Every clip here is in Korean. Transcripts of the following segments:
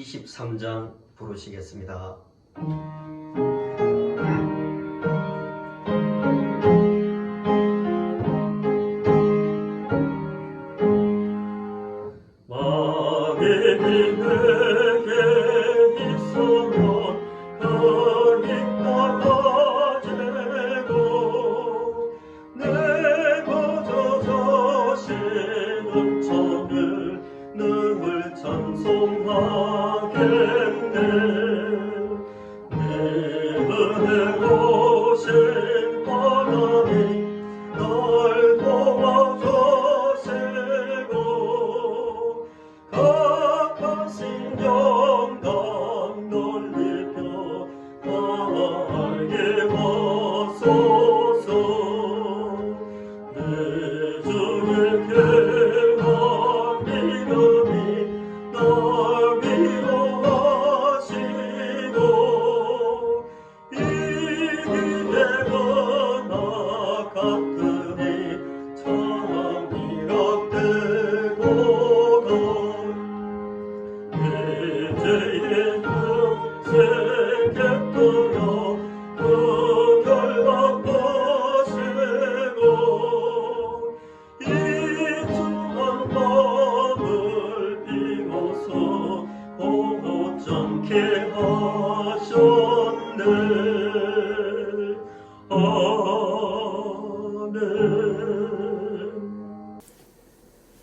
23장 부르시겠습니다.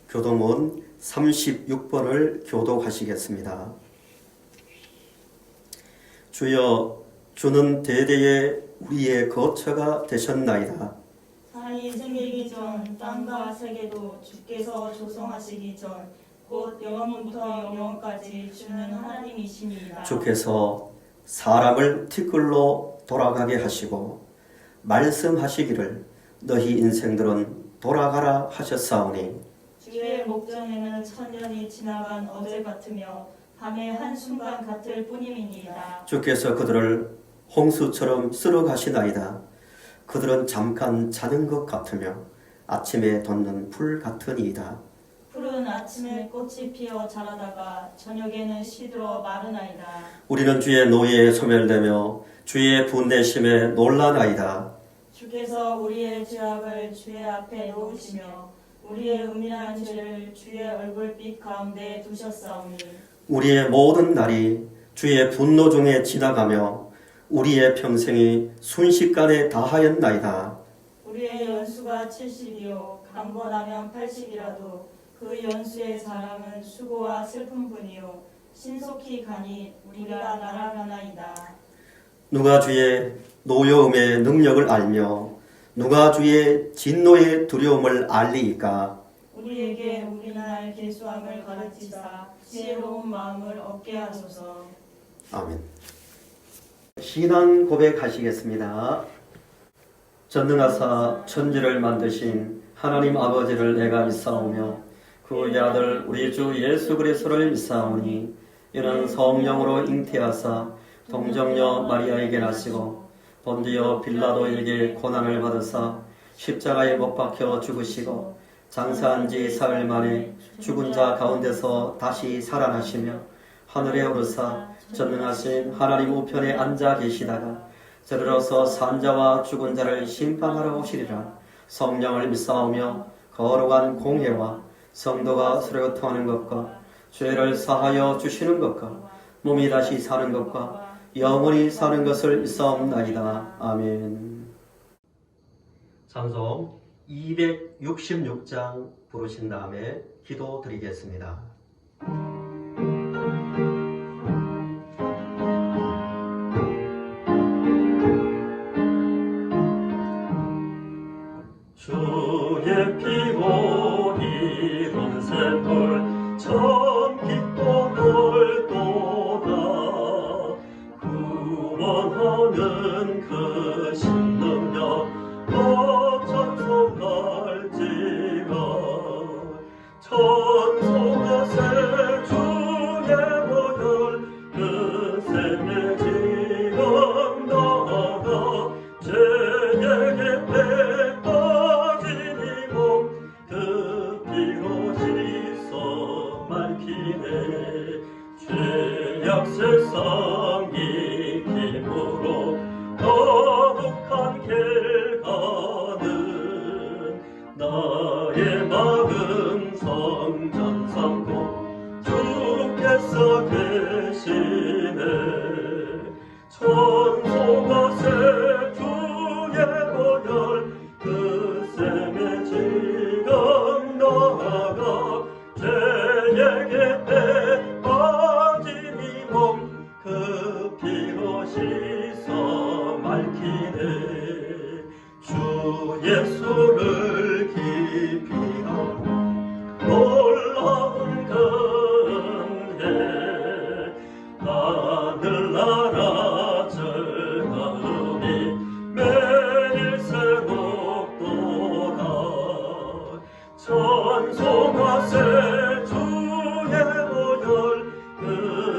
교도문 36번을 교독하시겠습니다. 주여, 주는 대대에 우리의 거처가 되셨나이다. 사이 생기기 전 땅과 세계도 주께서 조성하시기 전 곧 영원부터 영원까지 주는 하나님이십니다. 주께서 사람을 티끌로 돌아가게 하시고 말씀하시기를 너희 인생들은 돌아가라 하셨사오니 주의 목전에는 천년이 지나간 어제 같으며 밤의 한순간 같을 뿐임이니이다. 주께서 그들을 홍수처럼 쓸어가시나이다. 그들은 잠깐 자는 것 같으며 아침에 돋는 풀 같으니이다. 푸른 아침에 꽃이 피어 자라다가 저녁에는 시들어 마르나이다. 우리는 주의 노예에 소멸되며 주의 분내심에 놀라나이다. 주께서 우리의 죄악을 주의 앞에 놓으시며 우리의 은밀한 죄를 주의 얼굴빛 가운데 두셨사오니 우리의 모든 날이 주의 분노 중에 지나가며 우리의 평생이 순식간에 다하였나이다. 우리의 연수가 70이요 강건하면 80이라도 그 연수의 사람은 수고와 슬픔뿐이요 신속히 가니 우리가 날아가나이다. 누가 주의 노여움의 능력을 알며 누가 주의 진노의 두려움을 알리이까? 우리에게 우리날 계수함을 가르치사 지혜로운 마음을 얻게 하소서. 아멘. 신앙 고백하시겠습니다. 전능하사 천지를 만드신 하나님 아버지를 내가 믿사오며 그의 아들 우리 주 예수 그리스도를 믿사오니 이는 성령으로 잉태하사 동정녀 마리아에게 나시고 본디오 빌라도에게 고난을 받으사 십자가에 못 박혀 죽으시고 장사한 지 사흘 만에 죽은 자 가운데서 다시 살아나시며 하늘에 오르사 전능하신 하나님 우편에 앉아 계시다가 저리로서 산자와 죽은 자를 심판하러 오시리라. 성령을 믿사오며 거룩한 공회와 성도가 서로 통하는 것과 죄를 사하여 주시는 것과 몸이 다시 사는 것과 영원히 사는 것을 믿사옵나이다. 아멘. 찬송 266장 부르신 다음에 기도 드리겠습니다. 주의 피로 이룬 샘물 참 깊고 넓도다. 구원하는 그 신능력 찬송할지라. 천소가 새 주의 보혈 그 샘에 지금 나가 죄에게 빼빠진 이 몸 그 피로 씻어 맑히네. 죄 거룩한 길 가는 나의 마음 성전 삼고 주께서 계시네. 천소가 새 주의 보혈 그 셈에 지금 나아가 죄에게 빠진 이 몸 그 피로 씻어 맑히네. 주 예수를 깊이 알고 놀라운 근혜 하늘나라 즐거움이 매일 새롭도다. 천소가 새 주의 보혈 그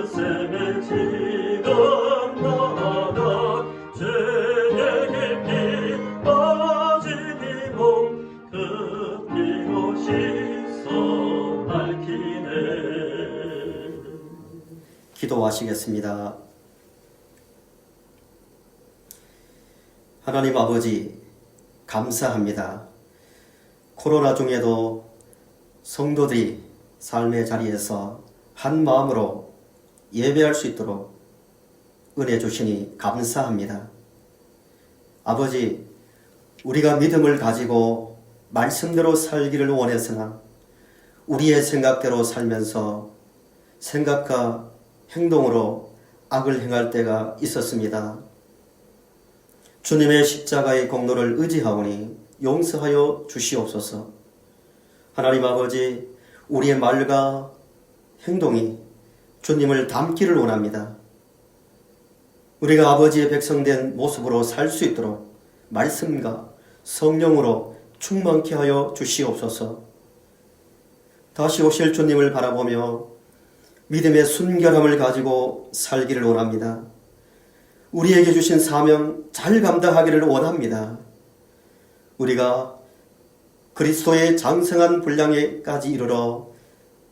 셈에 지금 나아가 죄의 깊이 빠진 이 몸 그 피로 씻어 밝히네. 기도하시겠습니다. 하나님 아버지, 감사합니다. 코로나 중에도 성도들이 삶의 자리에서 한 마음으로 예배할 수 있도록 은혜 주시니 감사합니다. 아버지, 우리가 믿음을 가지고 말씀대로 살기를 원했으나 우리의 생각대로 살면서 생각과 행동으로 악을 행할 때가 있었습니다. 주님의 십자가의 공로를 의지하오니 용서하여 주시옵소서. 하나님 아버지, 우리의 말과 행동이 주님을 닮기를 원합니다. 우리가 아버지의 백성된 모습으로 살 수 있도록 말씀과 성령으로 충만케 하여 주시옵소서. 다시 오실 주님을 바라보며 믿음의 순결함을 가지고 살기를 원합니다. 우리에게 주신 사명 잘 감당하기를 원합니다. 우리가 그리스도의 장성한 분량에까지 이르러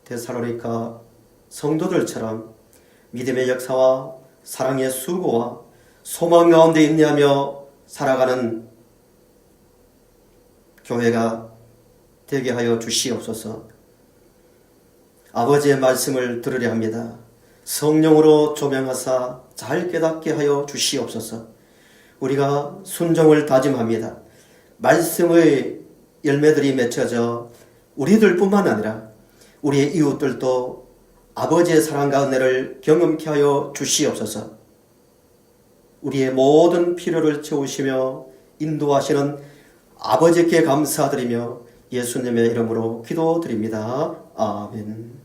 데살로니가 성도들처럼 믿음의 역사와 사랑의 수고와 소망 가운데 인내하며 살아가는 교회가 되게 하여 주시옵소서. 아버지의 말씀을 들으려 합니다. 성령으로 조명하사 잘 깨닫게 하여 주시옵소서. 우리가 순종을 다짐합니다. 말씀의 열매들이 맺혀져 우리들뿐만 아니라 우리의 이웃들도 아버지의 사랑과 은혜를 경험케 하여 주시옵소서. 우리의 모든 필요를 채우시며 인도하시는 아버지께 감사드리며 예수님의 이름으로 기도드립니다. 아멘.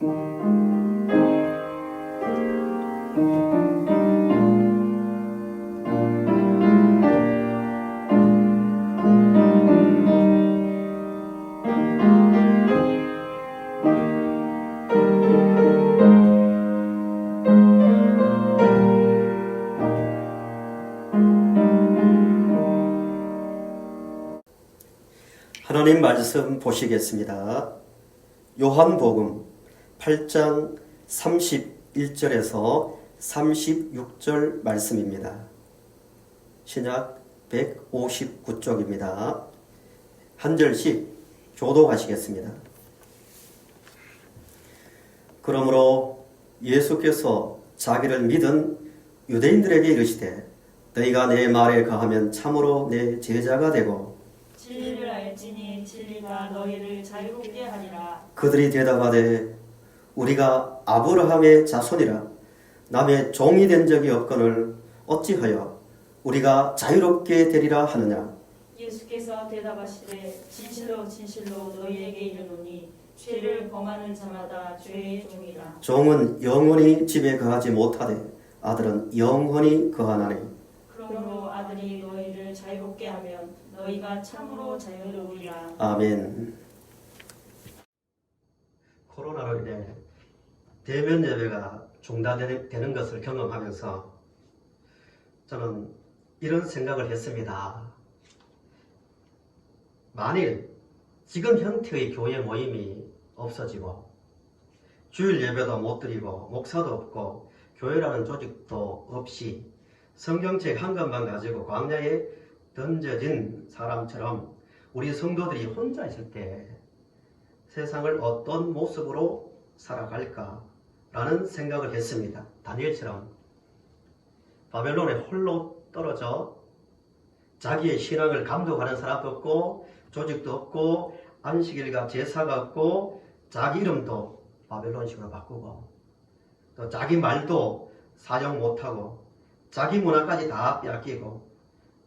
하나님 말씀 보시겠습니다. 요한복음 8장 31절에서 36절 말씀입니다. 신약 159쪽입니다. 한 절씩 교독하시겠습니다. 그러므로 예수께서 자기를 믿은 유대인들에게 이르시되 너희가 내 말에 거하면 참으로 내 제자가 되고 진리를 알지니 진리가 너희를 자유롭게 하리라. 그들이 대답하되 우리가 아브라함의 자손이라 남의 종이 된 적이 없거늘 어찌하여 우리가 자유롭게 되리라 하느냐. 예수께서 대답하시되 진실로 진실로 너희에게 이르노니 죄를 범하는 자마다 죄의 종이라. 종은 영원히 집에 거하지 못하되 아들은 영원히 거하나니. 그러므로 아들이 너희를 자유롭게 하면 너희가 참으로 자유로우리라. 아멘. 코로나로 인해 대면 예배가 중단되는 것을 경험하면서 저는 이런 생각을 했습니다. 만일 지금 형태의 교회 모임이 없어지고 주일 예배도 못 드리고 목사도 없고 교회라는 조직도 없이 성경책 한 권만 가지고 광야에 던져진 사람처럼 우리 성도들이 혼자 있을 때 세상을 어떤 모습으로 살아갈까라는 생각을 했습니다. 다니엘처럼 바벨론에 홀로 떨어져 자기의 신앙을 감독하는 사람도 없고 조직도 없고 안식일과 제사가 없고 자기 이름도 바벨론식으로 바꾸고 또 자기 말도 사용 못하고 자기 문화까지 다 빼앗기고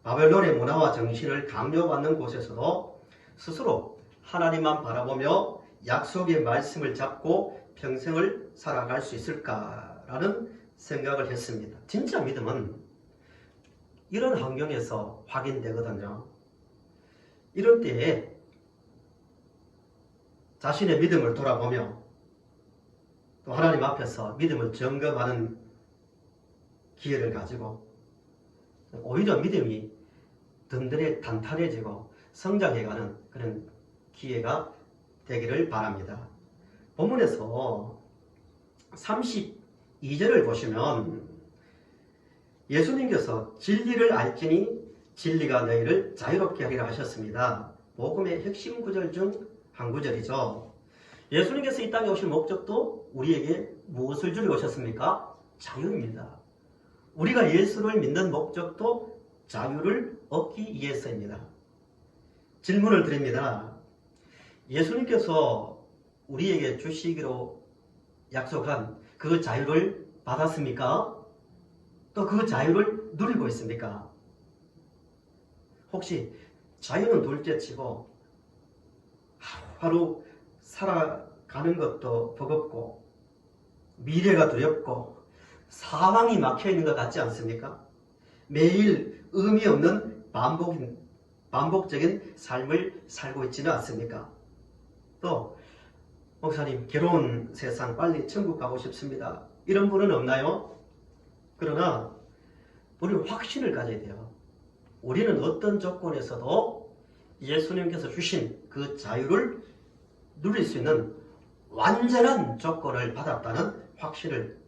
바벨론의 문화와 정신을 강요받는 곳에서도 스스로 하나님만 바라보며 약속의 말씀을 잡고 평생을 살아갈 수 있을까라는 생각을 했습니다. 진짜 믿음은 이런 환경에서 확인되거든요. 이런 때에 자신의 믿음을 돌아보며 또 하나님 앞에서 믿음을 점검하는 기회를 가지고 오히려 믿음이 단단해지고 성장해가는 그런 기회가 되기를 바랍니다. 본문에서 32절을 보시면 예수님께서 진리를 알지니 진리가 너희를 자유롭게 하리라 하셨습니다. 복음의 핵심 구절 중 한 구절이죠. 예수님께서 이 땅에 오실 목적도 우리에게 무엇을 주려 오셨습니까? 자유입니다. 우리가 예수를 믿는 목적도 자유를 얻기 위해서입니다. 질문을 드립니다. 예수님께서 우리에게 주시기로 약속한 그 자유를 받았습니까? 또 그 자유를 누리고 있습니까? 혹시 자유는 둘째치고 하루 살아가는 것도 버겁고 미래가 두렵고 사망이 막혀있는 것 같지 않습니까? 매일 의미 없는 반복적인 삶을 살고 있지는 않습니까? 또 목사님, 괴로운 세상 빨리 천국 가고 싶습니다. 이런 분은 없나요? 그러나 우리는 확신을 가져야 돼요. 우리는 어떤 조건에서도 예수님께서 주신 그 자유를 누릴 수 있는 완전한 조건을 받았다는 확신을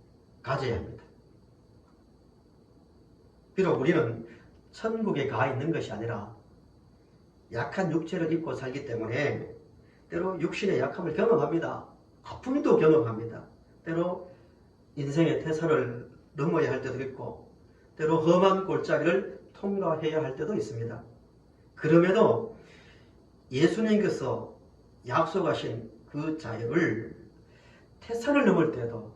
가져야 합니다. 비록 우리는 천국에 가 있는 것이 아니라 약한 육체를 입고 살기 때문에 때로 육신의 약함을 경험합니다. 아픔도 경험합니다. 때로 인생의 태산을 넘어야 할 때도 있고 때로 험한 골짜기를 통과해야 할 때도 있습니다. 그럼에도 예수님께서 약속하신 그 자유를 태산을 넘을 때도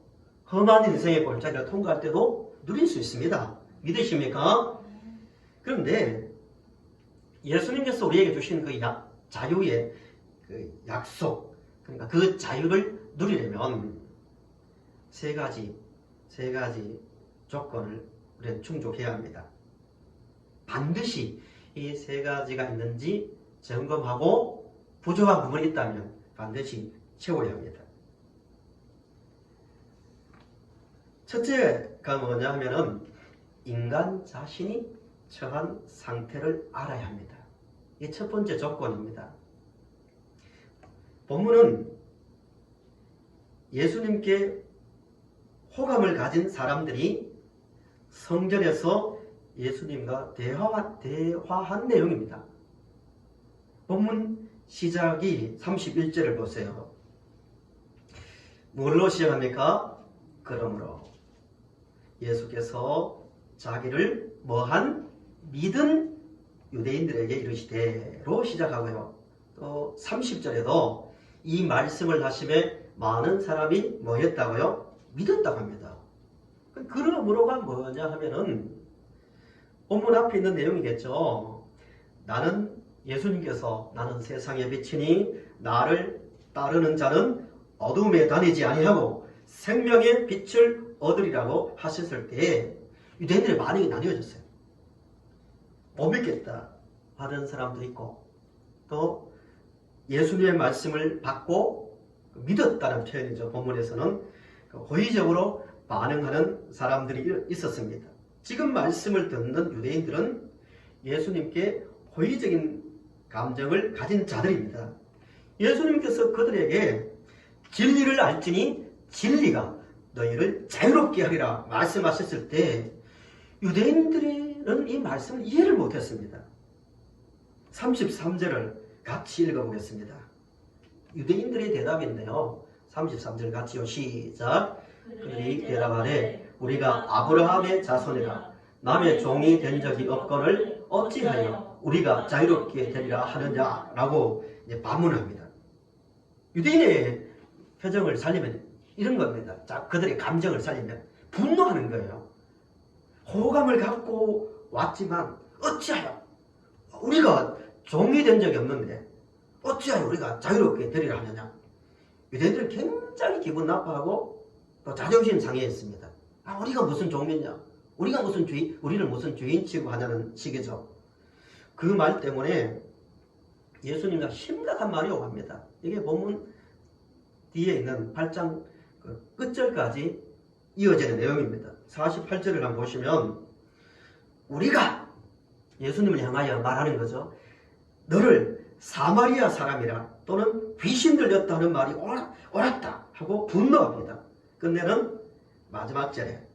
험한 인생의 골짜기를 통과할 때도 누릴 수 있습니다. 믿으십니까? 그런데 예수님께서 우리에게 주신 그 자유의 그 약속, 그러니까 그 자유를 누리려면 세 가지 조건을 우리는 충족해야 합니다. 반드시 이 세 가지가 있는지 점검하고 부족한 부분이 있다면 반드시 채워야 합니다. 첫째가 뭐냐 하면은 인간 자신이 처한 상태를 알아야 합니다. 이게 첫 번째 조건입니다. 본문은 예수님께 호감을 가진 사람들이 성전에서 예수님과 대화한 내용입니다. 본문 시작이 31절을 보세요. 뭘로 시작합니까? 그러므로 예수께서 자기를 뭐한 믿은 유대인들에게 이르시되로 시작하고요. 또 30절에도 이 말씀을 하심에 많은 사람이 뭐 했다고요? 믿었다고 합니다. 그러므로가 뭐냐 하면은 본문 앞에 있는 내용이겠죠. 예수님께서 나는 세상의 빛이니 나를 따르는 자는 어둠에 다니지 아니하고 생명의 빛을 얻으리라고 하셨을 때 유대인들의 반응이 나뉘어졌어요. 못 믿겠다 하는 사람도 있고 또 예수님의 말씀을 받고 믿었다는 표현이죠. 본문에서는 호의적으로 반응하는 사람들이 있었습니다. 지금 말씀을 듣는 유대인들은 예수님께 호의적인 감정을 가진 자들입니다. 예수님께서 그들에게 진리를 알지니 진리가 너희를 자유롭게 하리라 말씀하셨을 때 유대인들은 이 말씀을 이해를 못했습니다. 33절을 같이 읽어보겠습니다. 유대인들의 대답인데요. 33절 같이요. 시작. 그들이 대답하되 우리가 아브라함의 자손이라 남의 종이 된 적이 없거늘 어찌하여 우리가 자유롭게 되리라 하느냐라고 반문합니다. 유대인의 표정을 살리면 이런 겁니다. 자, 그들의 감정을 살리면 분노하는 거예요. 호감을 갖고 왔지만 어찌하여 우리가 종이 된 적이 없는데 어찌하여 우리가 자유롭게 되리라 하느냐. 유대인들은 굉장히 기분 나빠하고 또 자존심 상해했습니다. 우리가 무슨 종이냐, 우리가 무슨 주인, 우리를 무슨 주인 취급하냐는 식이죠. 그 말 때문에 예수님과 심각한 말이 오갑니다. 이게 본문 뒤에 있는 8장 끝절까지 이어지는 내용입니다. 48절을 한번 보시면 우리가 예수님을 향하여 말하는 거죠. 너를 사마리아 사람이라 또는 귀신 들렸다 하는 말이 옳았다 하고 분노합니다. 끝내는 마지막 절에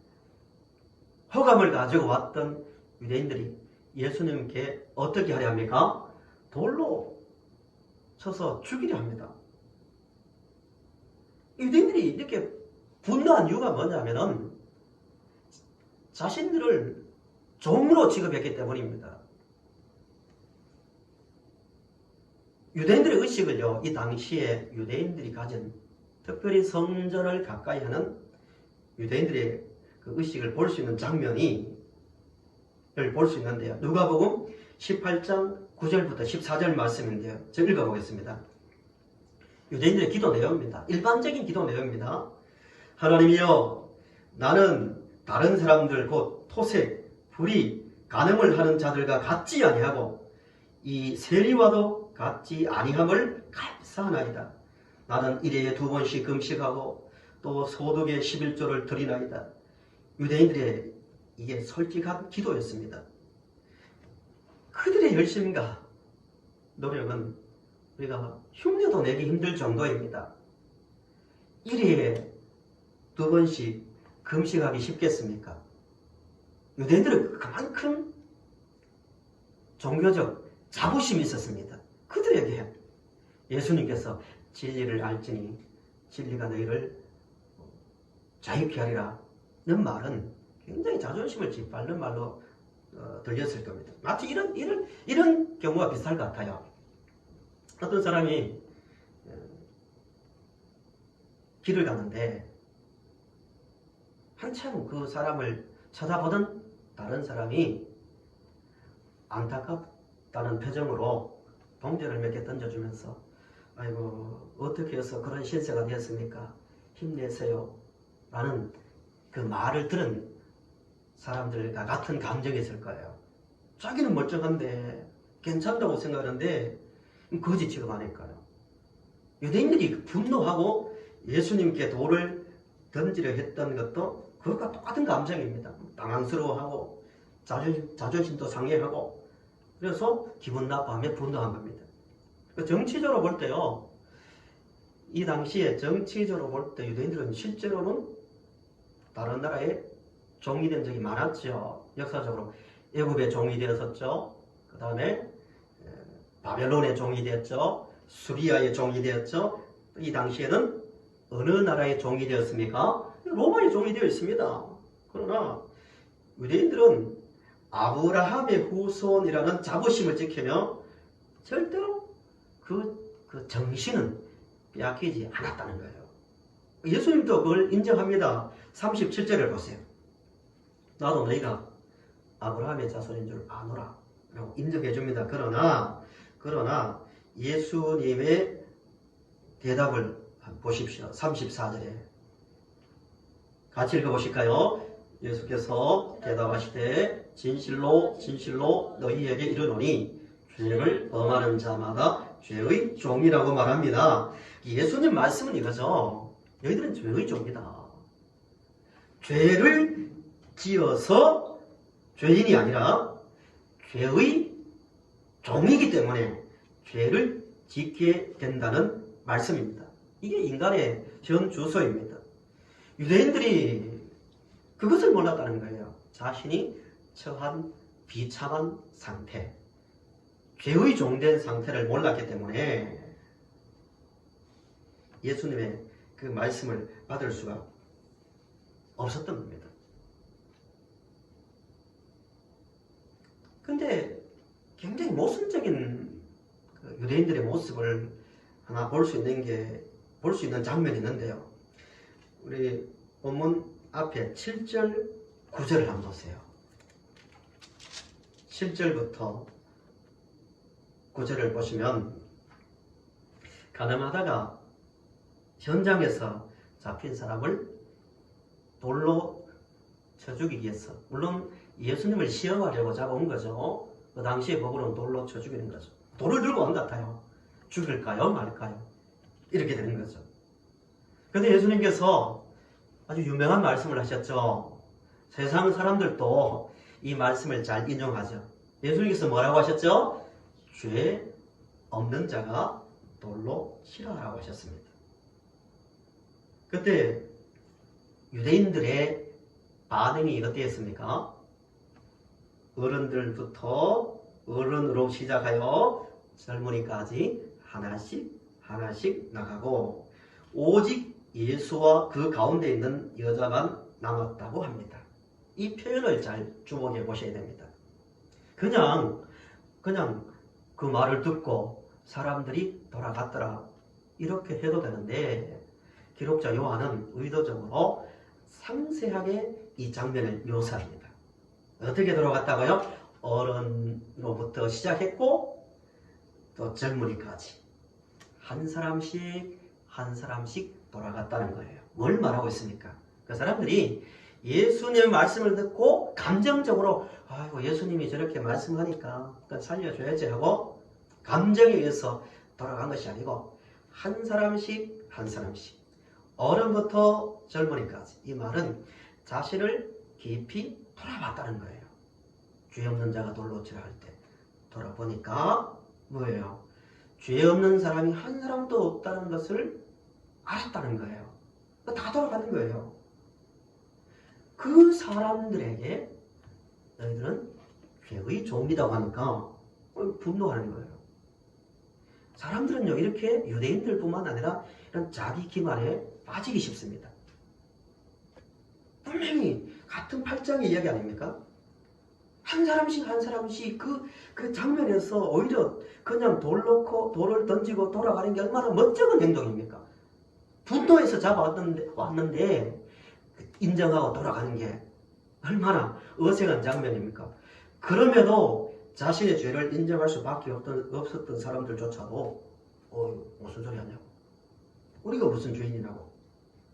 허감을 가지고 왔던 유대인들이 예수님께 어떻게 하려 합니까? 돌로 쳐서 죽이려 합니다. 유대인들이 이렇게 분노한 이유가 뭐냐면은 자신들을 종으로 취급했기 때문입니다. 유대인들의 의식을요, 이 당시에 유대인들이 가진 특별히 성전을 가까이 하는 유대인들의 그 의식을 볼 수 있는 장면이 볼 수 있는데요. 누가복음 18장 9절부터 14절 말씀인데요. 제가 읽어보겠습니다. 유대인들의 기도 내용입니다. 일반적인 기도 내용입니다. 하나님이여, 나는 다른 사람들 곧 토색, 불의, 간음을 하는 자들과 같지 아니하고 이 세리와도 같지 아니함을 감사하나이다. 나는 일해에 2번씩 금식하고 또 소득의 11조를 드리나이다. 유대인들의 이게 솔직한 기도였습니다. 그들의 열심과 노력은 우리가 흉내도 내기 힘들 정도입니다. 일해에 2번씩 금식하기 쉽겠습니까? 유대인들은 그만큼 종교적 자부심이 있었습니다. 그들에게 예수님께서 진리를 알지니 진리가 너희를 자유케 하리라 는 말은 굉장히 자존심을 짓밟는 말로 들렸을 겁니다. 마치 이런 경우가 비슷할 것 같아요. 어떤 사람이 길을 가는데 한참 그 사람을 쳐다보던 다른 사람이 안타깝다는 표정으로 동전을 몇 개 던져주면서 아이고 어떻게 해서 그런 신세가 되었습니까? 힘내세요 라는 그 말을 들은 사람들과 같은 감정이 있을 거예요. 자기는 멀쩡한데 괜찮다고 생각하는데 거지 취급하니까요. 유대인들이 분노하고 예수님께 돌을 던지려 했던 것도 그것과 똑같은 감정입니다. 당황스러워하고 자존심도 상해하고 그래서 기분 나빠하며 분노한 겁니다. 정치적으로 볼 때요. 이 당시에 정치적으로 볼 때 유대인들은 실제로는 다른 나라에 종이 된 적이 많았죠. 역사적으로 애굽의 종이 되었었죠. 그 다음에 바벨론의 종이 되었죠. 수리아의 종이 되었죠. 이 당시에는 어느 나라의 종이 되었습니까? 로마의 종이 되어 있습니다. 그러나 유대인들은 아브라함의 후손이라는 자부심을 지키며 절대로 그 정신은 빼앗기지 않았다는 거예요. 예수님도 그걸 인정합니다. 37절을 보세요. 나도 너희가 아브라함의 자손인 줄 아노라 라고 인정해 줍니다. 그러나 예수님의 대답을 보십시오. 34절에 같이 읽어보실까요? 예수께서 대답하시되 진실로 진실로 너희에게 이르노니 죄를 범하는 자마다 죄의 종이라고 말합니다. 예수님 말씀은 이거죠. 너희들은 죄의 종이다. 죄를 지어서 죄인이 아니라 죄의 종이기 때문에 죄를 짓게 된다는 말씀입니다. 이게 인간의 현 주소입니다. 유대인들이 그것을 몰랐다는 거예요. 자신이 처한 비참한 상태, 죄의 종된 상태를 몰랐기 때문에 예수님의 그 말씀을 받을 수가 없었던 겁니다. 근데 굉장히 모순적인 그 유대인들의 모습을 하나 볼 수 있는 장면이 있는데요. 우리 본문 앞에 7절, 9절을 한번 보세요. 7절부터 9절을 보시면 가늠하다가 현장에서 잡힌 사람을 돌로 쳐 죽이기 위해서, 물론 예수님을 시험하려고 잡아온 거죠. 그 당시의 법으로는 돌로 쳐 죽이는 거죠. 돌을 들고 온 것 같아요. 죽일까요 말까요? 이렇게 되는 거죠. 그런데 예수님께서 아주 유명한 말씀을 하셨죠. 세상 사람들도 이 말씀을 잘 인용하죠. 예수님께서 뭐라고 하셨죠? 죄 없는 자가 돌로 치라라고 하셨습니다. 그때 유대인들의 반응이 어땠습니까? 어른들부터 어른으로 시작하여 젊은이까지 하나씩 나가고 오직 예수와 그 가운데 있는 여자만 남았다고 합니다. 이 표현을 잘 주목해 보셔야 됩니다. 그냥 그 말을 듣고 사람들이 돌아갔더라 이렇게 해도 되는데 기록자 요한은 의도적으로 상세하게 이 장면을 묘사합니다. 어떻게 돌아갔다고요? 어른로부터 시작했고 또 젊은이까지 한 사람씩 돌아갔다는 거예요. 뭘 말하고 있습니까? 그 사람들이 예수님의 말씀을 듣고 감정적으로 아이고 예수님이 저렇게 말씀하니까 살려줘야지 하고 감정에 의해서 돌아간 것이 아니고 한 사람씩 어른부터 젊은이까지, 이 말은 자신을 깊이 돌아봤다는 거예요. 죄 없는 자가 돌로 치라 할 때 돌아보니까 뭐예요? 죄 없는 사람이 한 사람도 없다는 것을 알았다는 거예요. 다 돌아가는 거예요. 그 사람들에게 너희들은 죄의 종이라고 하니까 분노하는 거예요. 사람들은요, 이렇게 유대인들뿐만 아니라 이런 자기 기만에 빠지기 쉽습니다. 분명히 같은 8장의 이야기 아닙니까? 한 사람씩 그 장면에서 오히려 그냥 돌 놓고 돌을 던지고 돌아가는 게 얼마나 멋쩍은 행동입니까? 분노해서 왔는데 인정하고 돌아가는 게 얼마나 어색한 장면입니까? 그럼에도 자신의 죄를 인정할 수밖에 없었던 사람들조차도 무슨 소리 하냐고, 우리가 무슨 죄인이라고,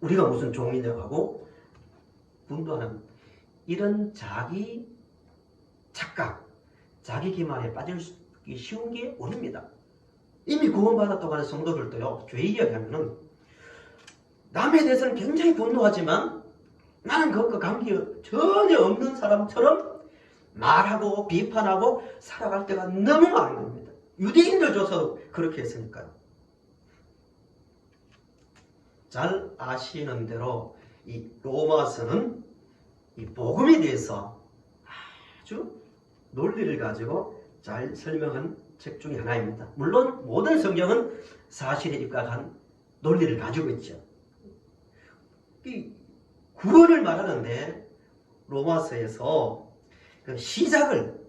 우리가 무슨 종이냐고 하고 분노하는 이런 자기 착각, 자기 기만에 빠지기 쉬운 게 우리입니다. 이미 구원받았다고 하는 성도들도요, 죄 이야기하면은 남에 대해서는 굉장히 분노하지만 나는 그것과 관계 전혀 없는 사람처럼 말하고 비판하고 살아갈 때가 너무 많은 겁니다. 유대인들조차도 그렇게 했으니까요. 잘 아시는 대로 이 로마서는 이 복음에 대해서 아주 논리를 가지고 잘 설명한 책 중에 하나입니다. 물론 모든 성경은 사실에 입각한 논리를 가지고 있죠. 이 구원을 말하는데 로마서에서 그 시작을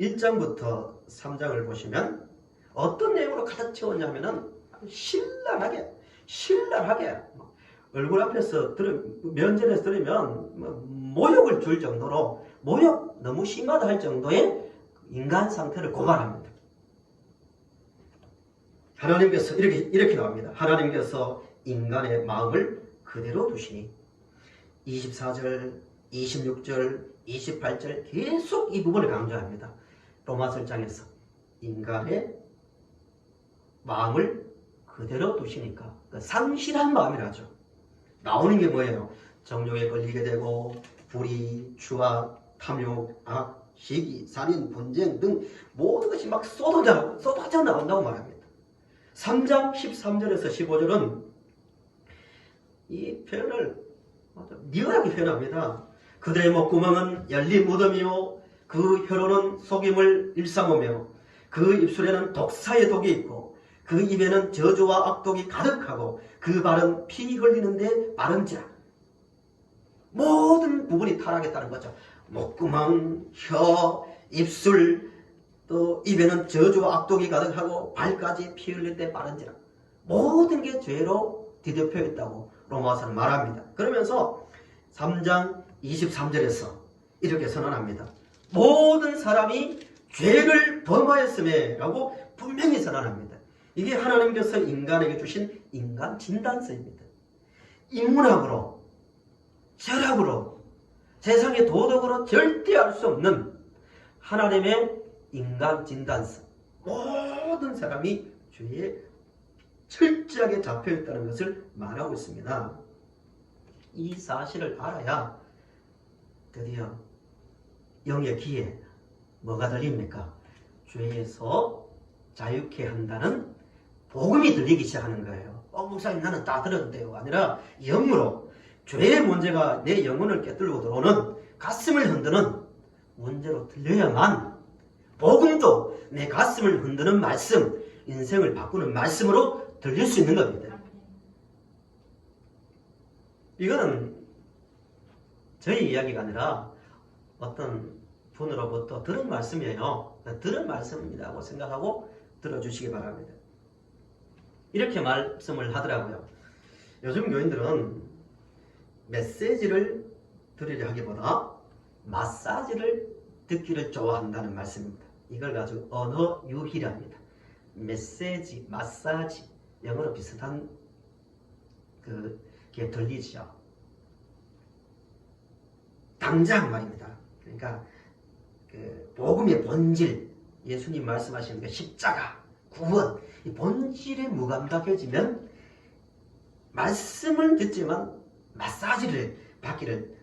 1장부터 3장을 보시면 어떤 내용으로 가득 채웠냐면은 신랄하게 얼굴 앞에서 면전에서 들으면 모욕을 줄 정도로 모욕 너무 심하다 할 정도의 인간 상태를 고발합니다. 하나님께서 이렇게 나옵니다. 하나님께서 인간의 마음을 그대로 두시니 24절, 26절, 28절 계속 이 부분을 강조합니다. 로마서 1장에서 인간의 마음을 그대로 두시니까 상실한 마음이라죠. 나오는 게 뭐예요? 정욕에 걸리게 되고 불의, 추악, 탐욕, 악, 시기, 살인, 분쟁 등 모든 것이 막 쏟아져 나온다고 말합니다. 3장 13절에서 15절은 이 표현을 미워하게 표현합니다. 그들의 목구멍은 열린 무덤이요 그 혀로는 속임을 일삼으며 그 입술에는 독사의 독이 있고 그 입에는 저주와 악독이 가득하고 그 발은 피 흘리는데 빠른지라. 모든 부분이 타락했다는 거죠. 목구멍, 혀, 입술, 또 입에는 저주와 악독이 가득하고 발까지 피 흘릴 때 빠른지라. 모든 게 죄로 뒤덮여 있다고 로마서는 말합니다. 그러면서 3장 23절에서 이렇게 선언합니다. 모든 사람이 죄를 범하였음에 라고 분명히 선언합니다. 이게 하나님께서 인간에게 주신 인간 진단서입니다. 인문학으로, 철학으로, 세상의 도덕으로 절대 알 수 없는 하나님의 인간 진단서. 모든 사람이 죄에 철저하게 잡혀있다는 것을 말하고 있습니다. 이 사실을 알아야 드디어 영의 귀에 뭐가 들립니까? 죄에서 자유케 한다는 복음이 들리기 시작하는 거예요. 목사님 나는 다 들었는데요. 아니라 영으로 죄의 문제가 내 영혼을 깨뚫고 들어오는 가슴을 흔드는 문제로 들려야만 복음도 내 가슴을 흔드는 말씀, 인생을 바꾸는 말씀으로 들릴 수 있는 겁니다. 이거는 저희 이야기가 아니라 어떤 분으로부터 들은 말씀이에요. 들은 말씀이라고 생각하고 들어주시기 바랍니다. 이렇게 말씀을 하더라고요. 요즘 교인들은 메시지를 들으려 하기보다 마사지를 듣기를 좋아한다는 말씀입니다. 이걸 가지고 언어 유희랍니다. 메시지, 마사지, 영어로 비슷한 게 들리죠. 당장 말입니다. 그러니까 복음의 본질, 예수님 말씀하시는 게 십자가, 구원, 이 본질에 무감각해지면 말씀을 듣지만 마사지를 받기를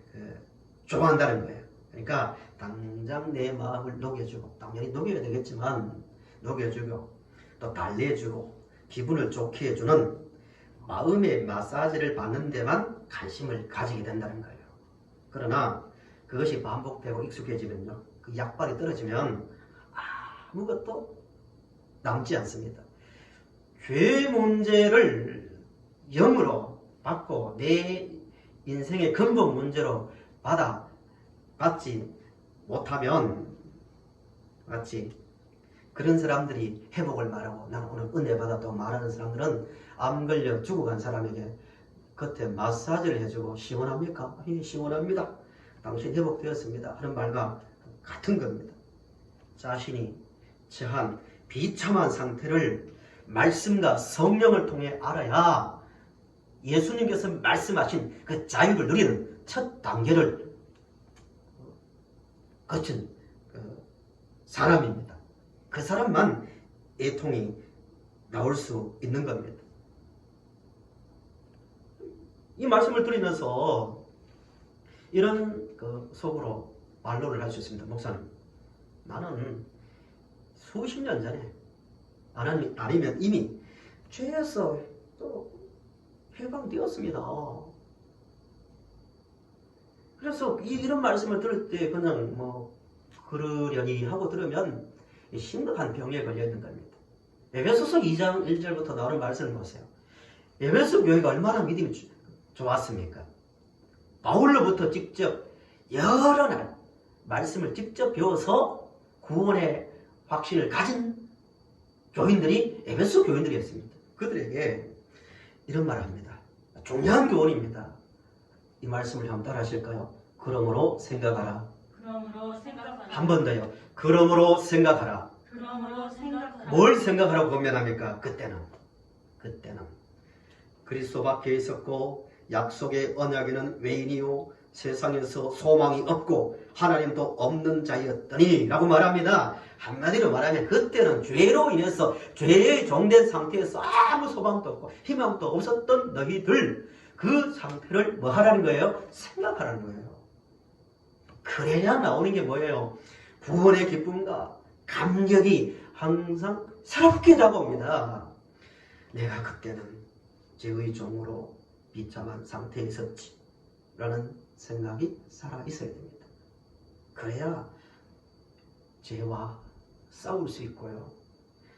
좋아한다는 거예요. 그러니까 당장 내 마음을 녹여주고, 당연히 녹여야 되겠지만 녹여주고 또 달래주고 기분을 좋게 해주는 마음의 마사지를 받는 데만 관심을 가지게 된다는 거예요. 그러나 그것이 반복되고 익숙해지면요, 그 약발이 떨어지면 아무것도 남지 않습니다. 죄 문제를 영으로 받고 내 인생의 근본 문제로 받지 못하면 마치 그런 사람들이 회복을 말하고 나는 오늘 은혜 받았다고 말하는 사람들은 암 걸려 죽어간 사람에게 겉에 마사지를 해주고 시원합니까? 예, 시원합니다. 당신 회복되었습니다. 하는 말과 같은 겁니다. 자신이 처한 비참한 상태를 말씀과 성령을 통해 알아야 예수님께서 말씀하신 그 자유를 누리는 첫 단계를 거친 사람입니다. 그 사람만 애통이 나올 수 있는 겁니다. 이 말씀을 드리면서 이런 속으로 반론을 할 수 있습니다. 목사님, 나는 수십 년 전에 아니면 이미 죄에서 또 해방되었습니다. 그래서 이런 말씀을 들을 때 그냥 그러려니 하고 들으면 심각한 병에 걸려 있는 겁니다. 에베소서 2장 1절부터 나오는 말씀을 보세요. 에베소 교회가 얼마나 믿음이 좋았습니까? 바울로부터 직접 여러 날 말씀을 직접 배워서 구원의 확신을 가진 교인들이 에베소 교인들이었습니다. 그들에게 이런 말을 합니다. 중요한 교훈입니다. 이 말씀을 한번 따라 하실까요? 그러므로 생각하라. 그러므로 생각하라. 한 번 더요. 그러므로 생각하라. 그러므로 생각하라. 뭘 생각하라고 권면합니까? 그때는 그리스도 밖에 있었고 약속의 언약에는 외인이요 세상에서 소망이 없고 하나님도 없는 자였더니 라고 말합니다. 한마디로 말하면 그때는 죄로 인해서 죄에 종된 상태에서 아무 소망도 없고 희망도 없었던 너희들, 그 상태를 뭐 하라는 거예요? 생각하라는 거예요. 그래야 나오는 게 뭐예요? 구원의 기쁨과 감격이 항상 새롭게 다가옵니다. 내가 그때는 죄의 종으로 비참한 상태에 있었지 라는 생각이 살아있어야 됩니다. 그래야 죄와 싸울 수 있고요.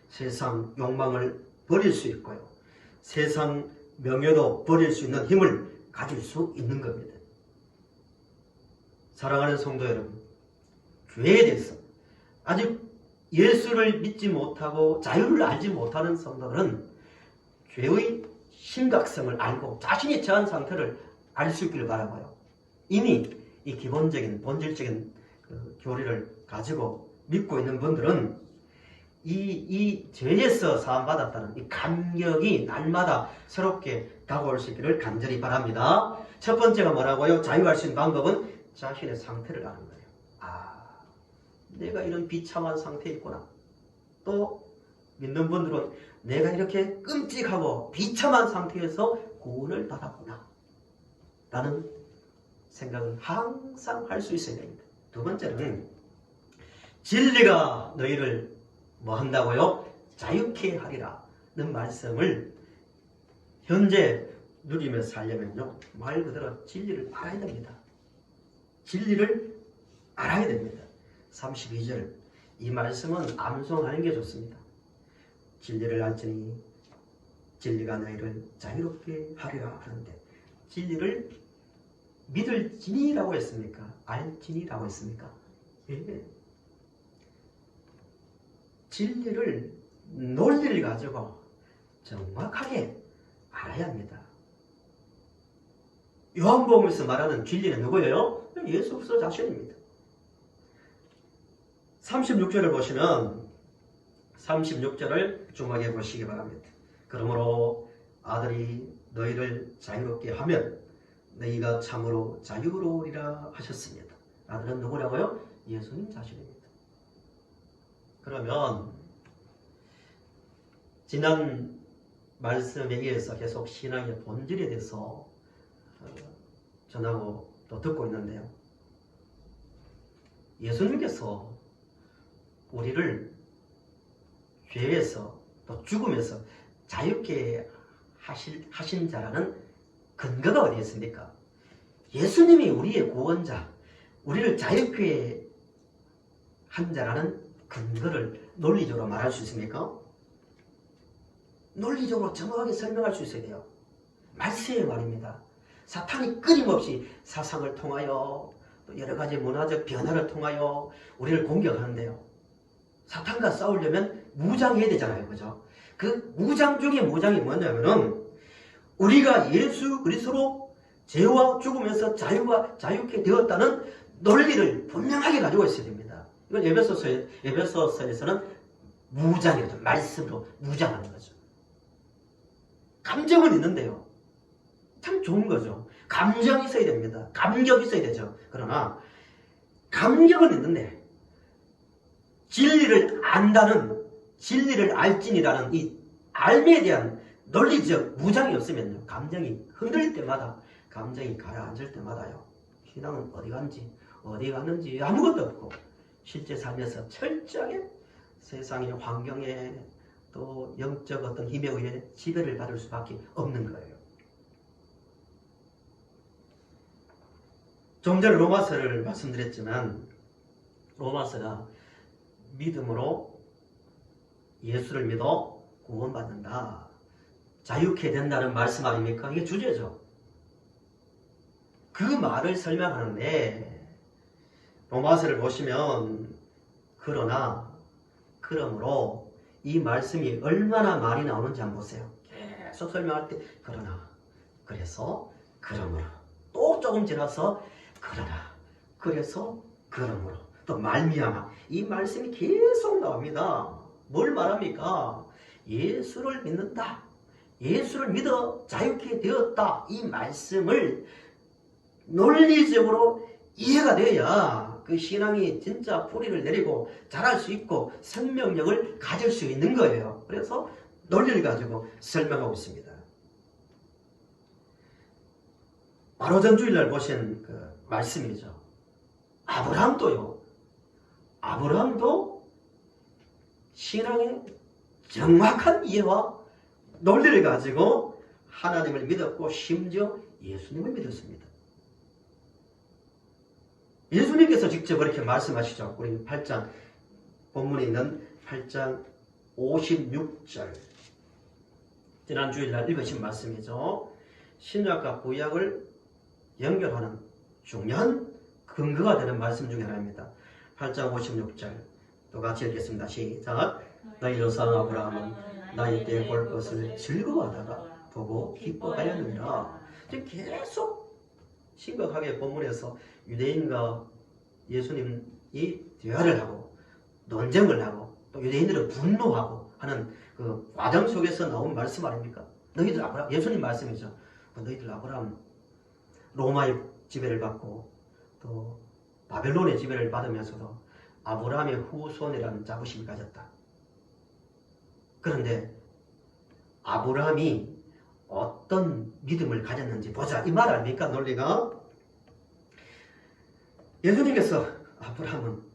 세상 욕망을 버릴 수 있고요. 세상 명예도 버릴 수 있는 힘을 가질 수 있는 겁니다. 사랑하는 성도 여러분, 죄에 대해서 아직 예수를 믿지 못하고 자유를 알지 못하는 성도들은 죄의 심각성을 알고 자신이 처한 상태를 알 수 있기를 바라고요. 이미 이 기본적인 본질적인 교리를 가지고 믿고 있는 분들은 이 죄에서 사함받았다는 이 감격이 날마다 새롭게 다가올 수 있기를 간절히 바랍니다. 첫 번째가 뭐라고요? 자유할 수 있는 방법은 자신의 상태를 아는 거예요. 아, 내가 이런 비참한 상태에 있구나. 또 믿는 분들은 내가 이렇게 끔찍하고 비참한 상태에서 구원을 받았구나 라는 생각을 항상 할 수 있어야 됩니다. 두 번째는 진리가 너희를 뭐 한다고요? 자유케 하리라는 말씀을 현재 누리며 살려면요, 말 그대로 진리를 알아야 됩니다. 진리를 알아야 됩니다. 32절 이 말씀은 암송하는 게 좋습니다. 진리를 알지니 진리가 너희를 자유롭게 하리라 하는데, 진리를 믿을지니라고 했습니까? 알지니라고 했습니까? 예. 진리를, 논리를 가지고 정확하게 알아야 합니다. 요한복음에서 말하는 진리는 누구예요? 예수 그리스도 자신입니다. 36절을 보시면 36절을 주목해 보시기 바랍니다. 그러므로 아들이 너희를 자유롭게 하면 너희가 참으로 자유로우리라 하셨습니다. 아들은 누구라고요? 예수님 자신입니다. 그러면 지난 말씀에 의해서 계속 신앙의 본질에 대해서 전하고 또 듣고 있는데요. 예수님께서 우리를 죄에서 또 죽음에서 자유케 하신 자라는 근거가 어디 있습니까? 예수님이 우리의 구원자, 우리를 자유케 한 자라는 근거를 논리적으로 말할 수 있습니까? 논리적으로 정확하게 설명할 수 있어야 돼요. 말씀의 말입니다. 사탄이 끊임없이 사상을 통하여 또 여러 가지 문화적 변화를 통하여 우리를 공격하는데요. 사탄과 싸우려면 무장해야 되잖아요. 그죠? 그 무장 중에 무장이 뭐냐면은 우리가 예수 그리스도로 죄와 죽음에서 자유케 되었다는 논리를 분명하게 가지고 있어야 됩니다. 이건 에베소서에서는 무장이죠. 말씀으로 무장하는 거죠. 감정은 있는데요. 참 좋은 거죠. 감정이 있어야 됩니다. 감격이 있어야 되죠. 그러나 감격은 있는데 진리를 안다는, 진리를 알진이라는 이 알매에 대한 논리적 무장이 없으면요, 감정이 흔들릴 때마다, 감정이 가라앉을 때마다요, 신앙은 어디 갔는지 아무것도 없고 실제 삶에서 철저하게 세상의 환경에 또 영적 어떤 힘에 의해 지배를 받을 수밖에 없는 거예요. 좀 전에 로마서를 말씀드렸지만 로마서가 믿음으로 예수를 믿어 구원받는다, 자유케 된다는 말씀 아닙니까? 이게 주제죠. 그 말을 설명하는데 로마서를 보시면 그러므로 이 말씀이 얼마나 많이 나오는지 한번 보세요. 계속 설명할 때 그러나, 그래서, 그러므로, 또 조금 지나서 그러나, 그래서, 그러므로, 또 말미암아, 이 말씀이 계속 나옵니다. 뭘 말합니까? 예수를 믿는다, 예수를 믿어 자유케 되었다, 이 말씀을 논리적으로 이해가 돼야 그 신앙이 진짜 뿌리를 내리고 자랄 수 있고 생명력을 가질 수 있는 거예요. 그래서 논리를 가지고 설명하고 있습니다. 바로 전 주일날 보신 그 말씀이죠. 아브라함도 신앙의 정확한 이해와 논리를 가지고 하나님을 믿었고 심지어 예수님을 믿었습니다. 예수님께서 직접 그렇게 말씀하시죠. 우리 8장 본문에 있는 8장 56절. 지난 주일날 읽으신 말씀이죠. 신약과 구약을 연결하는 중요한 근거가 되는 말씀 중에 하나입니다. 8장 56절 또 같이 읽겠습니다. 시작. 너희 조상 아브라함은 나이 때 볼 것을 즐거워하다가 보고 기뻐하였느니라. 지금 계속 심각하게 본문에서 유대인과 예수님이 대화를 하고 논쟁을 하고 또 유대인들은 분노하고 하는 그 과정 속에서 나온 말씀 아닙니까? 너희들 아브라함, 예수님 말씀이죠. 너희들 아브라함 로마의 지배를 받고 또 바벨론의 지배를 받으면서도 아브라함의 후손이라는 자부심을 가졌다. 그런데 아브라함이 어떤 믿음을 가졌는지 보자. 이 말 아닙니까? 논리가. 예수님께서 아브라함은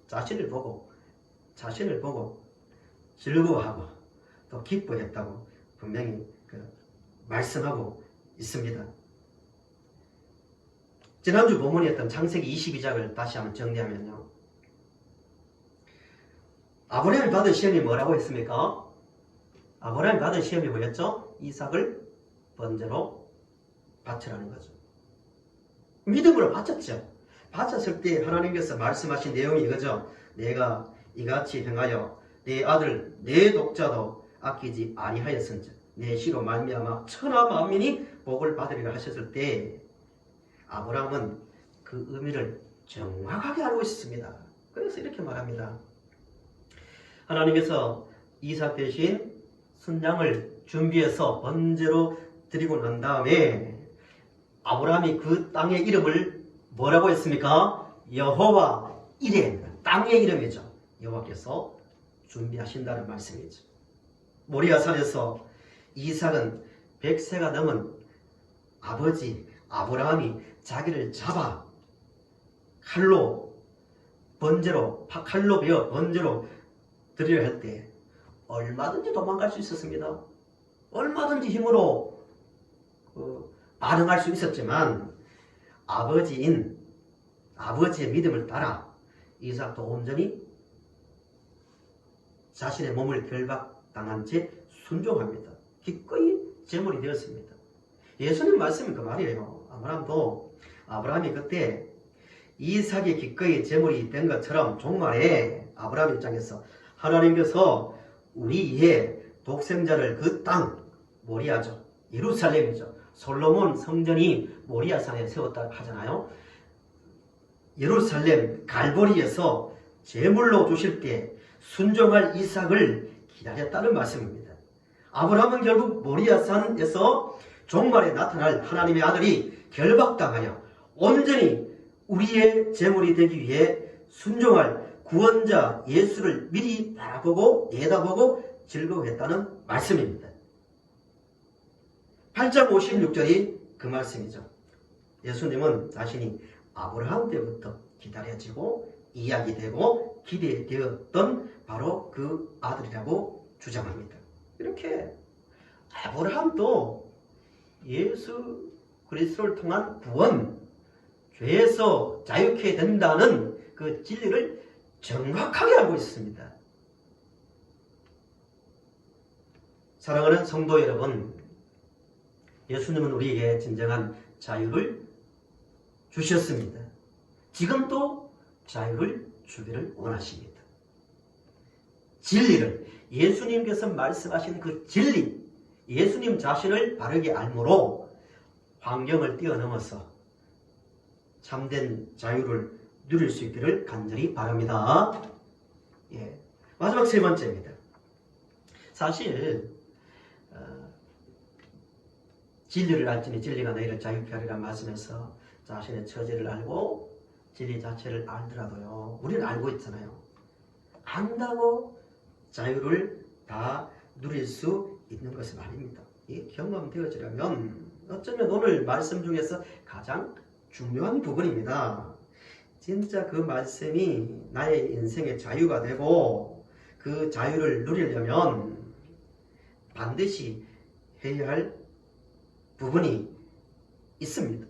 자신을 보고 즐거워하고 또 기뻐했다고 분명히 말씀하고 있습니다. 지난주 본문이었던 창세기 22장을 다시 한번 정리하면요. 아브라함이 받은 시험이 뭐라고 했습니까? 아브라함이 받은 시험이 뭐였죠? 이삭을 번제로 바치라는 거죠. 믿음으로 바쳤죠. 바쳤을 때 하나님께서 말씀하신 내용이 이거죠. 내가 이같이 행하여 내 아들 내 독자도 아끼지 아니하였은즉 내 시로 말미암아 천하 만민이 복을 받으리라 하셨을 때 아브라함은 그 의미를 정확하게 알고 있습니다. 그래서 이렇게 말합니다. 하나님께서 이삭 대신 순양을 준비해서 번제로 드리고 난 다음에 아브라함이 그 땅의 이름을 뭐라고 했습니까? 여호와 이레입니다. 땅의 이름이죠. 여호와께서 준비하신다는 말씀이죠. 모리아산에서 이삭은 100세가 넘은 아버지 아브라함이 자기를 잡아 칼로 베어 번제로 드리려 할 때 얼마든지 도망갈 수 있었습니다. 얼마든지 힘으로 반응할 수 있었지만 아버지의 믿음을 따라 이삭도 온전히 자신의 몸을 결박당한 채 순종합니다. 기꺼이 제물이 되었습니다. 예수님 말씀이 그 말이에요. 아브라함이 그때 이삭이 기꺼이 제물이 된 것처럼 종말에 아브라함 입장에서 하나님께서 우리의 독생자를 그 땅 모리아죠. 예루살렘이죠. 솔로몬 성전이 모리아산에 세웠다 하잖아요. 예루살렘 갈보리에서 제물로 주실 때 순종할 이삭을 기다렸다는 말씀입니다. 아브라함은 결국 모리아산에서 종말에 나타날 하나님의 아들이 결박당하여 온전히 우리의 제물이 되기 위해 순종할 구원자 예수를 미리 바라보고 내다보고 즐거워했다는 말씀입니다. 8장 56절이 그 말씀이죠. 예수님은 자신이 아브라함 때부터 기다려지고 이야기되고 기대되었던 바로 그 아들이라고 주장합니다. 이렇게 아브라함도 예수 그리스도를 통한 구원, 죄에서 자유케 된다는 그 진리를 정확하게 알고 있습니다. 사랑하는 성도 여러분, 예수님은 우리에게 진정한 자유를 주셨습니다. 지금도 자유를 주기를 원하십니다. 진리를, 예수님께서 말씀하신 그 진리, 예수님 자신을 바르게 알므로 환경을 뛰어넘어서 참된 자유를 누릴 수 있기를 간절히 바랍니다. 마지막 세 번째입니다. 사실 진리를 알지니 진리가 너희를 자유케 하리라 말씀에서 자신의 처지를 알고 진리 자체를 알더라도요, 우리는 알고 있잖아요. 안다고 자유를 다 누릴 수 있는 것은 아닙니다. 이게 경험되어지려면 어쩌면 오늘 말씀 중에서 가장 중요한 부분입니다. 진짜 그 말씀이 나의 인생의 자유가 되고 그 자유를 누리려면 반드시 해야 할 부분이 있습니다.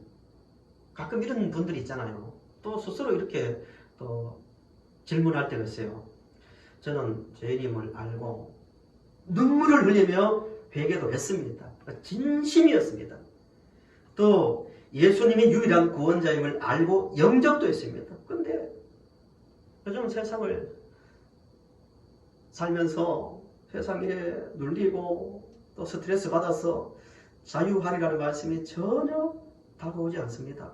가끔 이런 분들이 있잖아요. 또 스스로 이렇게 또 질문할 때가 있어요. 저는 죄인임을 알고 눈물을 흘리며 회개도 했습니다. 진심이었습니다. 또 예수님이 유일한 구원자임을 알고 영접도 했습니다. 그런데 요즘 세상을 살면서 세상에 눌리고 또 스트레스 받아서 자유하리라는 말씀이 전혀 다가오지 않습니다.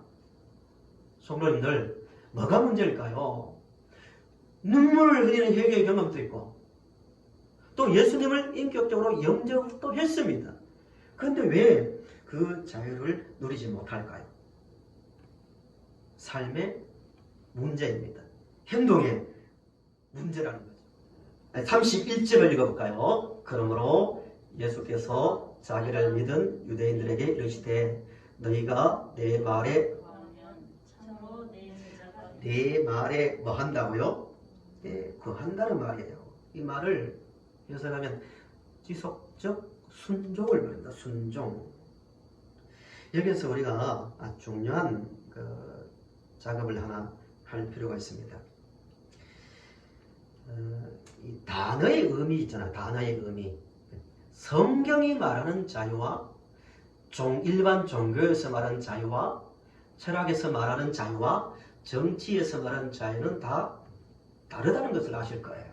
성도님들, 뭐가 문제일까요? 눈물을 흘리는 회개의 경험도 있고 또 예수님을 인격적으로 영접도 했습니다. 그런데 왜 그 자유를 누리지 못할까요? 삶의 문제입니다. 행동의 문제라는 거죠. 31절을 읽어볼까요? 그러므로 예수께서 자기를 믿은 유대인들에게 이르시되 너희가 내 말에 뭐 한다고요? 네, 구한다는 말이에요. 이 말을 해석하면 지속적 순종을 말합니다. 순종. 여기서 우리가 중요한 작업을 하나 할 필요가 있습니다. 이 단어의 의미 있잖아요. 단어의 의미. 성경이 말하는 자유와 일반 종교에서 말하는 자유와 철학에서 말하는 자유와 정치에서 말하는 자유는 다 다르다는 것을 아실 거예요.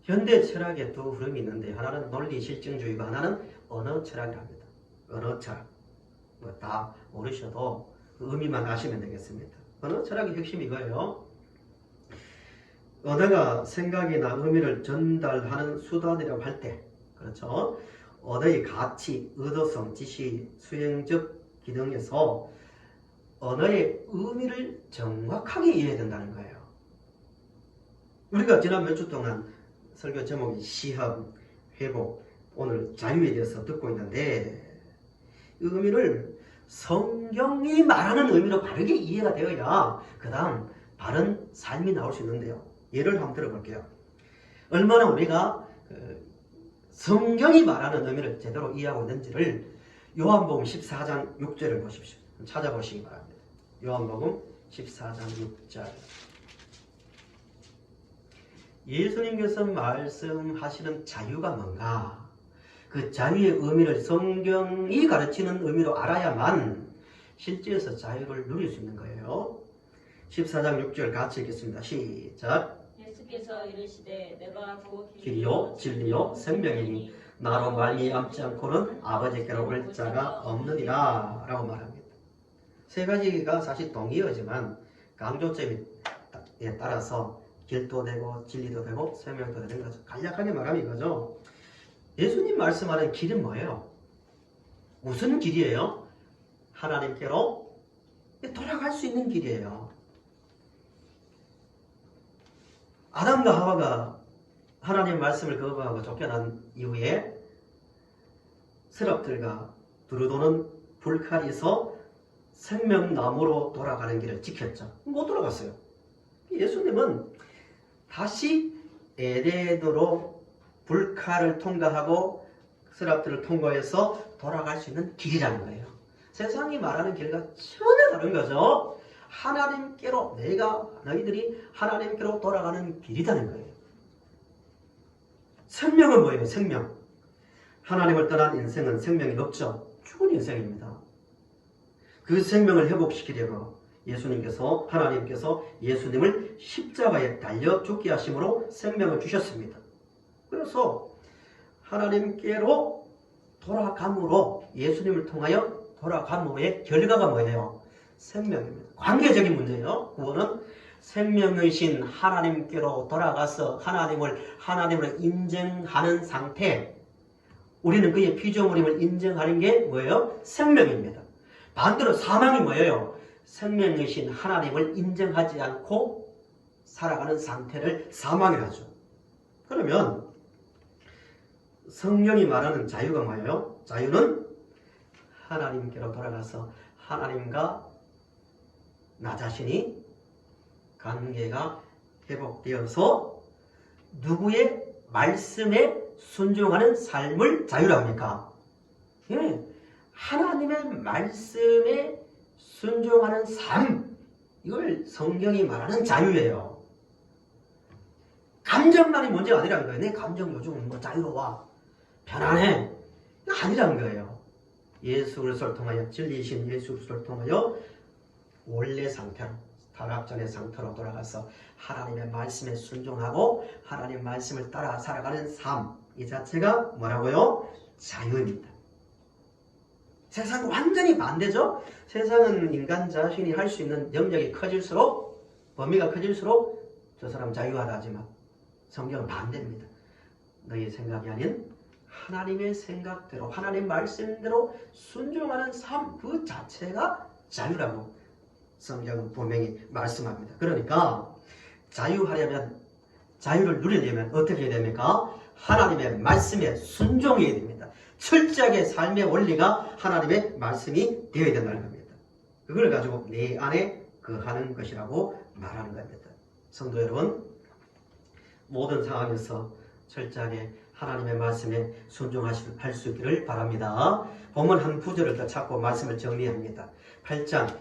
현대 철학에 두 흐름이 있는데 하나는 논리 실증주의고 하나는 언어 철학이랍니다. 언어 철학. 뭐 다 모르셔도 그 의미만 아시면 되겠습니다. 언어 철학의 핵심이 이거예요. 언어가 생각이나 의미를 전달하는 수단이라고 할 때, 그렇죠? 언어의 가치, 의도성, 지시, 수행적 기능에서 언어의 의미를 정확하게 이해해야 된다는 거예요. 우리가 지난 몇 주 동안 설교 제목이 시험, 회복, 오늘 자유에 대해서 듣고 있는데 의미를 성경이 말하는 의미로 바르게 이해가 되어야 그 다음 바른 삶이 나올 수 있는데요. 예를 한번 들어볼게요. 얼마나 우리가 성경이 말하는 의미를 제대로 이해하고 있는지를 요한복음 14장 6절을 보십시오. 찾아보시기 바랍니다. 요한복음 14장 6절. 예수님께서 말씀하시는 자유가 뭔가? 그 자유의 의미를 성경이 가르치는 의미로 알아야만 실제에서 자유를 누릴 수 있는 거예요. 14장 6절 같이 읽겠습니다. 시작. 예수께서 이르시되 내가 길이요 진리요 생명이니 나로 말미암지 않고는 아버지께로 올 자가 없느니라 라고 말합니다. 세 가지가 사실 동의어지만 강조점에 따라서 길도 되고 진리도 되고 생명도 되는 거죠. 간략하게 말하면 이거죠. 예수님 말씀하는 길은 뭐예요? 무슨 길이에요? 하나님께로 돌아갈 수 있는 길이에요. 아담과 하와가 하나님 말씀을 거부하고 쫓겨난 이후에 세력들과 두루도는 불칼에서 생명나무로 돌아가는 길을 지켰죠. 못 돌아갔어요. 예수님은 다시 에덴으로 불칼을 통과하고 세력들을 통과해서 돌아갈 수 있는 길이라는 거예요. 세상이 말하는 길과 전혀 다른 거죠. 하나님께로 너희들이 하나님께로 돌아가는 길이라는 거예요. 생명은 뭐예요? 생명. 하나님을 떠난 인생은 생명이 없죠. 죽은 인생입니다. 그 생명을 회복시키려고 하나님께서 예수님을 십자가에 달려 죽게 하심으로 생명을 주셨습니다. 그래서 하나님께로 돌아감으로 예수님을 통하여 돌아감으로의 결과가 뭐예요? 생명입니다. 관계적인 문제예요. 구원은 생명이신 하나님께로 돌아가서 하나님으로 인정하는 상태. 우리는 그의 피조물임을 인정하는 게 뭐예요? 생명입니다. 반대로 사망이 뭐예요? 생명이신 하나님을 인정하지 않고 살아가는 상태를 사망이라 하죠. 그러면 성령이 말하는 자유가 뭐예요? 자유는 하나님께로 돌아가서 하나님과 나 자신이 관계가 회복되어서 누구의 말씀에 순종하는 삶을 자유라고 합니까? 예, 하나님의 말씀에 순종하는 삶, 이걸 성경이 말하는 자유예요. 감정만이 문제가 아니라는 거예요. 내 감정 요즘은 뭐 자유로워, 편안해. 아니라는 거예요. 예수 그리스도를 통하여, 진리이신 예수 그리스도를 통하여 원래 상태로, 타락전의 상태로 돌아가서 하나님의 말씀에 순종하고 하나님의 말씀을 따라 살아가는 삶, 이 자체가 뭐라고요? 자유입니다. 세상은 완전히 반대죠. 세상은 인간 자신이 할 수 있는 영역이 커질수록, 범위가 커질수록 저 사람 자유하다 하지만 성경은 반대입니다. 너희 생각이 아닌 하나님의 생각대로, 하나님 말씀대로 순종하는 삶 그 자체가 자유라고 성경은 분명히 말씀합니다. 그러니까 자유하려면, 자유를 누리려면 어떻게 해야 됩니까? 하나님의 말씀에 순종해야 됩니다. 철저하게 삶의 원리가 하나님의 말씀이 되어야 된다는 겁니다. 그걸 가지고 내 안에 거하는 것이라고 말하는 겁니다. 성도 여러분, 모든 상황에서 철저하게 하나님의 말씀에 순종할 수 있기를 바랍니다. 본문 한 구절을 더 찾고 말씀을 정리합니다. 8장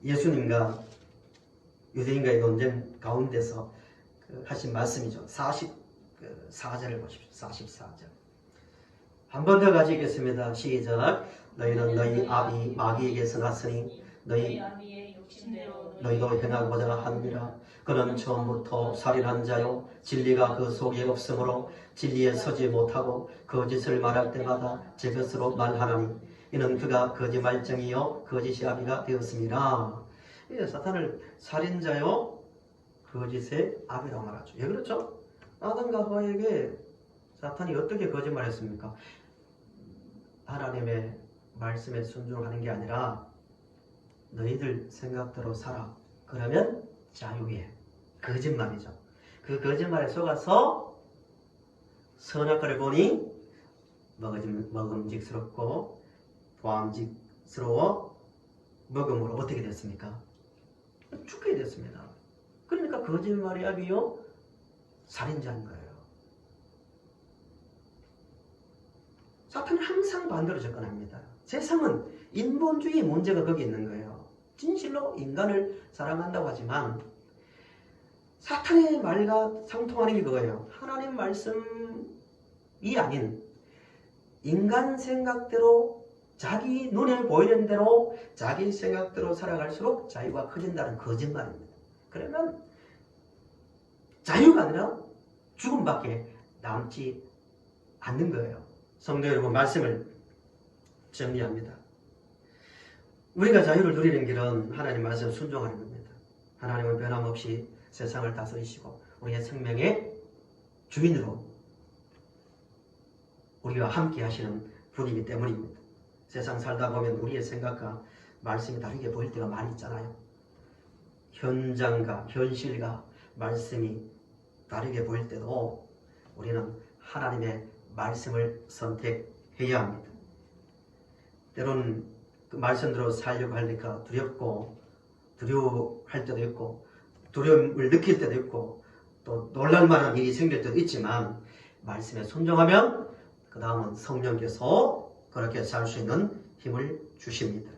예수님과 유대인과의 논쟁 가운데서 하신 말씀이죠. 44절을 보십시오. 44절. 한 번 더 가지겠습니다. 시작. 너희는 너희 아비 마귀에게서 났으니 너희도 행하고자 하느니라. 그는 처음부터 살인한 자요 진리가 그 속에 없으므로 진리에 서지 못하고 거짓을 말할 때마다 제 것으로 말하나니 이는 그가 거짓말쟁이요 거짓의 아비가 되었습니다. 사탄을 살인자요 거짓의 아비라고 말하죠. 왜 그렇죠? 아담과 하와에게 사탄이 어떻게 거짓말했습니까? 하나님의 말씀에 순종하는 게 아니라 너희들 생각대로 살아. 그러면 자유해. 거짓말이죠. 그 거짓말에 속아서 선악과를 보니 먹음직스럽고 보암직스러워 먹음으로 어떻게 됐습니까? 죽게 됐습니다. 그러니까 거짓말이 아비요 살인자인 거예요. 사탄은 항상 반대로 접근합니다. 세상은 인본주의 문제가 거기 있는 거예요. 진실로 인간을 사랑한다고 하지만 사탄의 말과 상통하는 게 그거예요. 하나님 말씀이 아닌 인간 생각대로 자기 눈에 보이는 대로 자기 생각대로 살아갈수록 자유가 커진다는 거짓말입니다. 그러면 자유가 아니라 죽음밖에 남지 않는 거예요. 성도 여러분, 말씀을 정리합니다. 우리가 자유를 누리는 길은 하나님 말씀을 순종하는 겁니다. 하나님은 변함없이 세상을 다스리시고 우리의 생명의 주인으로 우리와 함께 하시는 분이기 때문입니다. 세상 살다 보면 우리의 생각과 말씀이 다르게 보일 때가 많이 있잖아요. 현장과 현실과 말씀이 다르게 보일 때도 우리는 하나님의 말씀을 선택해야 합니다. 때로는 그 말씀대로 살려고 하니까 두렵고 두려워할 때도 있고 두려움을 느낄 때도 있고 또 놀랄만한 일이 생길 때도 있지만 말씀에 순종하면 그 다음은 성령께서 그렇게 살 수 있는 힘을 주십니다.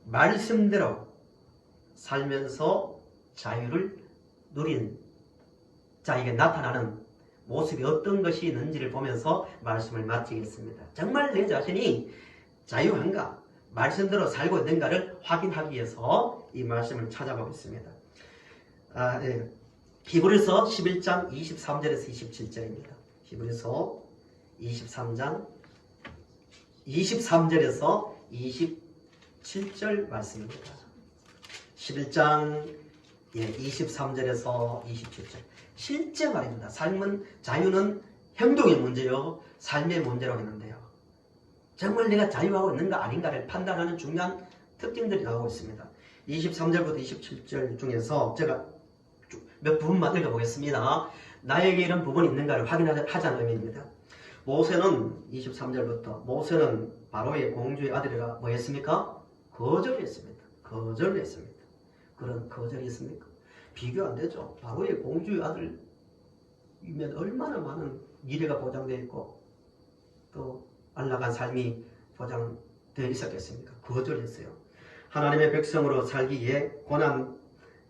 말씀대로 살면서 자유를 누린 자에게 나타나는 모습이 어떤 것이 있는지를 보면서 말씀을 마치겠습니다. 정말 내 자신이 자유한가? 말씀대로 살고 있는가를 확인하기 위해서 이 말씀을 찾아보겠습니다. 히브리서 11장 23절에서 27절입니다. 히브리서 23장 23절에서 27절 말씀입니다. 11장 23절에서 27절. 실제 말입니다. 자유는 행동의 문제요, 삶의 문제라고 했는데요. 정말 내가 자유하고 있는가 아닌가를 판단하는 중요한 특징들이 나오고 있습니다. 23절부터 27절 중에서 제가 몇 부분만 읽어보겠습니다. 나에게 이런 부분이 있는가를 확인하자는 의미입니다. 모세는 23절부터 모세는 바로의 공주의 아들이라 뭐 했습니까? 거절했습니다. 거절했습니다. 그런 거절이 있습니까? 비교 안 되죠. 바로의 공주의 아들이면 얼마나 많은 미래가 보장되어 있고 또 안락한 삶이 보장되어 있었겠습니까? 거절했어요. 하나님의 백성으로 살기 위해 고난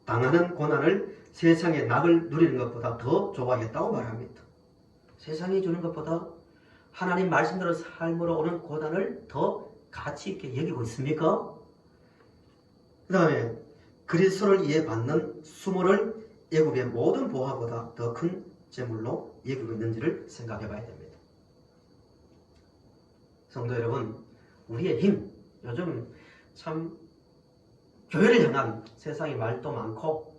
당하는 고난을 세상의 낙을 누리는 것보다 더 좋아했다고 말합니다. 세상이 주는 것보다 하나님 말씀대로 삶으로 오는 고난을 더 가치 있게 여기고 있습니까? 그 다음에 그리스도를 위해 받는 수모를 애굽의 모든 보화보다 더 큰 재물로 여기고 있는지를 생각해 봐야 됩니다. 성도 여러분, 우리의 힘, 요즘 참 교회를 향한 세상의 말도 많고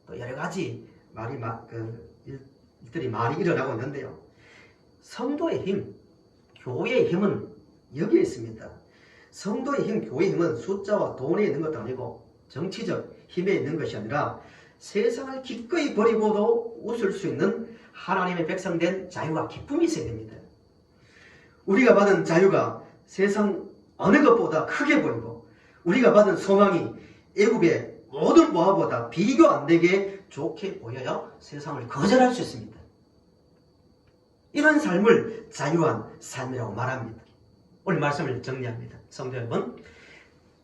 또 여러 가지 일들이 많이 일어나고 있는데요. 성도의 힘, 교회의 힘은 여기에 있습니다. 성도의 힘, 교회의 힘은 숫자와 돈에 있는 것도 아니고 정치적 힘에 있는 것이 아니라 세상을 기꺼이 버리고도 웃을 수 있는 하나님의 백성된 자유와 기쁨이 있어야 됩니다. 우리가 받은 자유가 세상 어느 것보다 크게 보이고 우리가 받은 소망이 애굽의 모든 보화보다 비교 안 되게 좋게 보여야 세상을 거절할 수 있습니다. 이런 삶을 자유한 삶이라고 말합니다. 오늘 말씀을 정리합니다. 성도 여러분,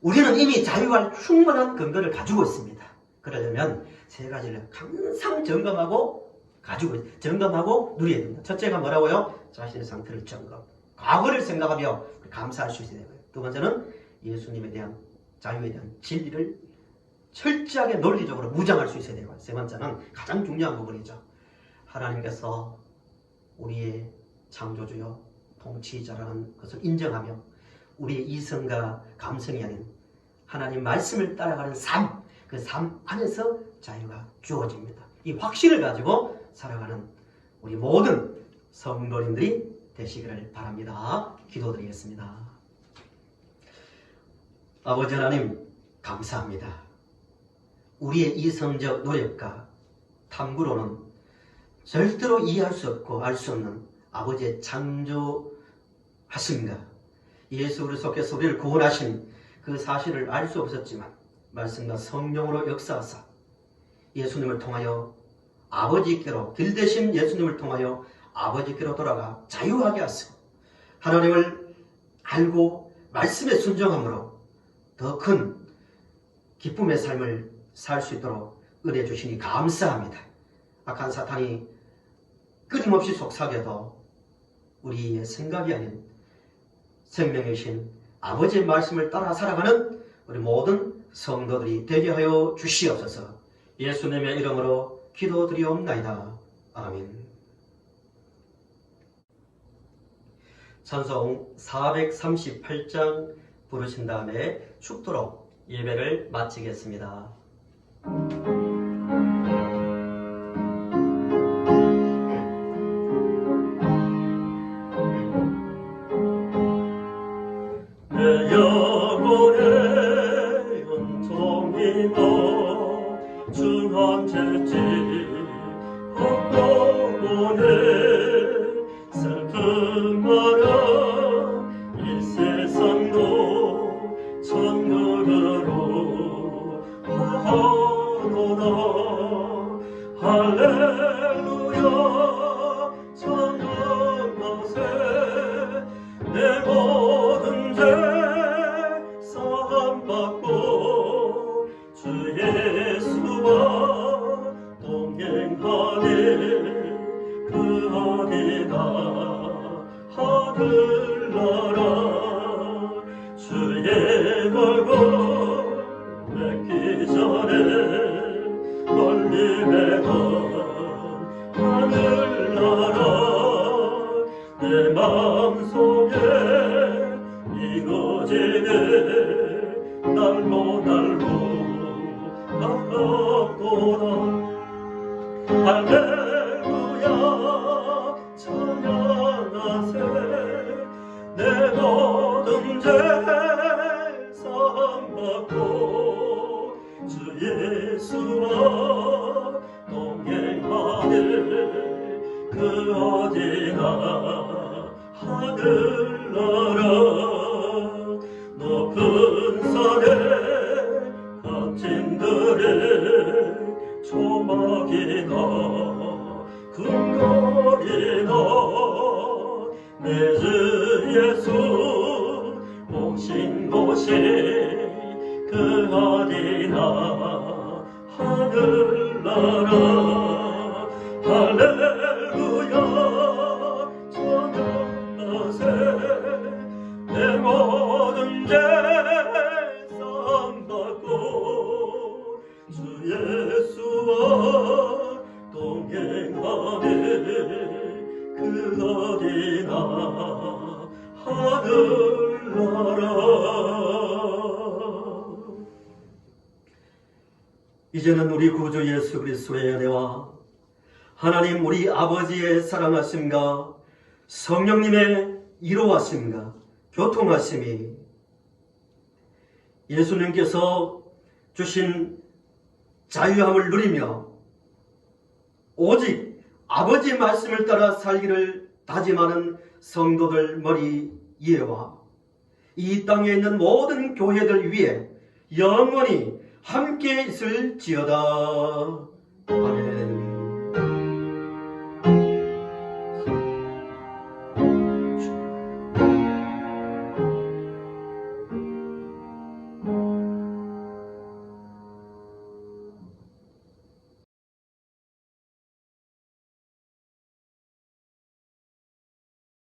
우리는 이미 자유할 충분한 근거를 가지고 있습니다. 그러려면 세 가지를 항상 점검하고 누려야 됩니다. 첫째가 뭐라고요? 자신의 상태를 점검. 과거를 생각하며 감사할 수 있어야 되고요. 두 번째는 예수님에 대한 자유에 대한 진리를 철저하게 논리적으로 무장할 수 있어야 되고, 세 번째는 가장 중요한 부분이죠. 하나님께서 우리의 창조주요 통치자라는 것을 인정하며 우리의 이성과 감성이 아닌 하나님 말씀을 따라가는 삶, 그 삶 안에서 자유가 주어집니다. 이 확신을 가지고 살아가는 우리 모든 성도님들이 되시기를 바랍니다. 기도드리겠습니다. 아버지 하나님, 감사합니다. 우리의 이성적 노력과 탐구로는 절대로 이해할 수 없고 알 수 없는 아버지의 창조하심과 예수 그리스도께서 우리를 구원하신 그 사실을 알 수 없었지만 말씀과 성령으로 역사하사 예수님을 통하여 아버지께로, 길대신 예수님을 통하여 아버지께로 돌아가 자유하게 하시고 하나님을 알고 말씀에 순종함으로 더 큰 기쁨의 삶을 살 수 있도록 은혜 주시니 감사합니다. 악한 사탄이 끊임없이 속삭여도 우리의 생각이 아닌 생명이신 아버지의 말씀을 따라 살아가는 우리 모든 성도들이 되게 하여 주시옵소서. 예수님의 이름으로 기도드리옵나이다. 아멘. 찬송 438장 부르신 다음에 축도로 예배를 마치겠습니다. 내 영혼의 은총이 너 중한제지 헛도보네 슬픔 마라 이 세상도 천국으로 하노라 할렐루야 찬양하세 내 모든 죄 사함받고 주 예수와 동행하네 그 어디나 하늘나라 주의 얼굴 뵙기 전에 멀리 매던 하늘나라 내 마음속에 이루어지네 날로 가깝도다 할렐루야 찬양하세 내 모든 죄 사함받고 주 예수와 동행하네 그 어디나 하늘나라 높은 산에 값진들의 조막이나 금거리나 내 주 예수 오신 곳이 그 어디나 하늘나라 할렐루야 찬양하세 내 모든 죄상 받고 주 예수와 동행하네 그 어디나 하늘나라. 이제는 우리 구주 예수 그리스도의 은혜와 하나님 우리 아버지의 사랑하심과 성령님의 이루하심과 교통하심이 예수님께서 주신 자유함을 누리며 오직 아버지 말씀을 따라 살기를 다짐하는 성도들 머리 위에와 이 땅에 있는 모든 교회들 위에 영원히 함께 있을지어다.